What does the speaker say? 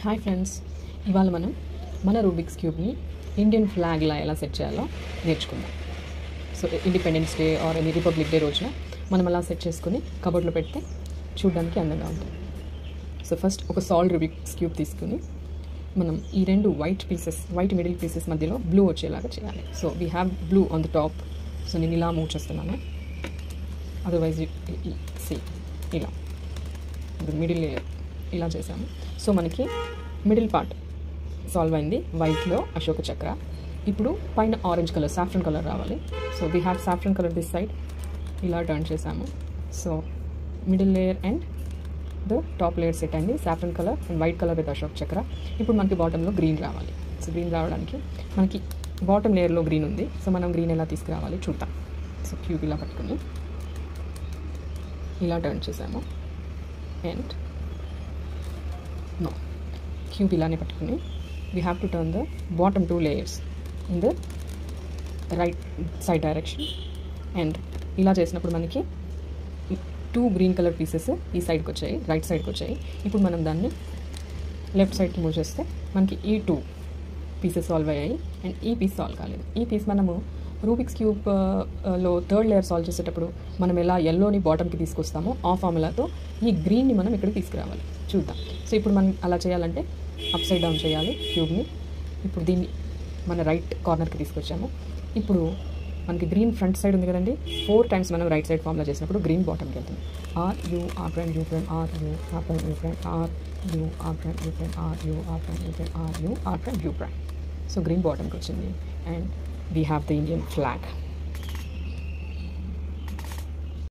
Hi friends, ఇవాళ మనం మన రూబిక్స్ క్యూబ్ని ఇండియన్ ఫ్లాగ్లా ఎలా సెట్ చేయాలో నేర్చుకుందాం. So independence day or any republic day రోజున మనం అలా సెట్ చేసుకుని కబోర్డ్లో పెడితే చూడడానికి అందంగా ఉంటుంది. సో ఫస్ట్ ఒక సాల్డ్ రూబిక్స్ క్యూబ్ తీసుకుని మనం ఈ రెండు వైట్ మిడిల్ పీసెస్ మధ్యలో బ్లూ వచ్చేలాగా చేయాలి. So we have blue on the top. So నేను ఇలా మూవ్ చేస్తున్నాను. అదర్వైజ్ ఇలా మిడిల్ లేయర్ ఇలా చేసాము. సో మనకి మిడిల్ పార్ట్ సాల్వ్ అయింది. వైట్లో అశోక చక్ర. ఇప్పుడు పైన ఆరెంజ్ కలర్, సాఫ్రన్ కలర్ రావాలి. So we have saffron colour this side. ఇలా టర్న్ చేసాము. So middle layer and the top layer set అయింది. Saffron colour and white colour with Ashok Chakra. ఇప్పుడు మనకి బాటంలో గ్రీన్ రావాలి. సో గ్రీన్ రావడానికి మనకి బాటమ్ లేయర్లో గ్రీన్ ఉంది. సో మనం గ్రీన్ ఎలా తీసుకురావాలి చూద్దాం. సో క్యూబ్ ఇలా పట్టుకుని ఇలా టర్న్ చేసాము. అండ్ క్యూబ్ ఇలానే పట్టుకుని we have to turn the bottom 2 layers in the right side direction. And ఇలా చేసినప్పుడు మనకి 2 గ్రీన్ కలర్ పీసెస్ ఈ సైడ్కి వచ్చాయి, రైట్ సైడ్కి వచ్చాయి. ఇప్పుడు మనం దాన్ని లెఫ్ట్ సైడ్కి మూవ్ చేస్తే మనకి ఈ 2 పీసెస్ సాల్వ్ అయ్యాయి అండ్ ఈ పీస్ సాల్వ్ కాలేదు. ఈ పీస్ మనము రూబిక్స్ క్యూబ్లో 3rd లేయర్ సాల్వ్ చేసేటప్పుడు మనం ఎలా ఎల్లోని బాటమ్కి తీసుకొస్తామో ఆ ఫార్ములాతో ఈ గ్రీన్ని మనం ఇక్కడికి తీసుకురావాలి. చూద్దాం. సో ఇప్పుడు మనం అలా చేయాలంటే అప్ సైడ్ డౌన్ చేయాలి క్యూబ్ని. ఇప్పుడు దీన్ని మన రైట్ కార్నర్కి తీసుకొచ్చాము. ఇప్పుడు మనకి గ్రీన్ ఫ్రంట్ సైడ్ ఉంది కదండి. 4 times మనం రైట్ సైడ్ ఫార్ములా చేసినప్పుడు గ్రీన్ బాటమ్కి వెళ్తుంది. R U R prime U prime R U R prime U prime R U R prime U prime R U R prime U prime R U R prime U prime. So green బాటమ్కి వచ్చింది and we have the Indian flag.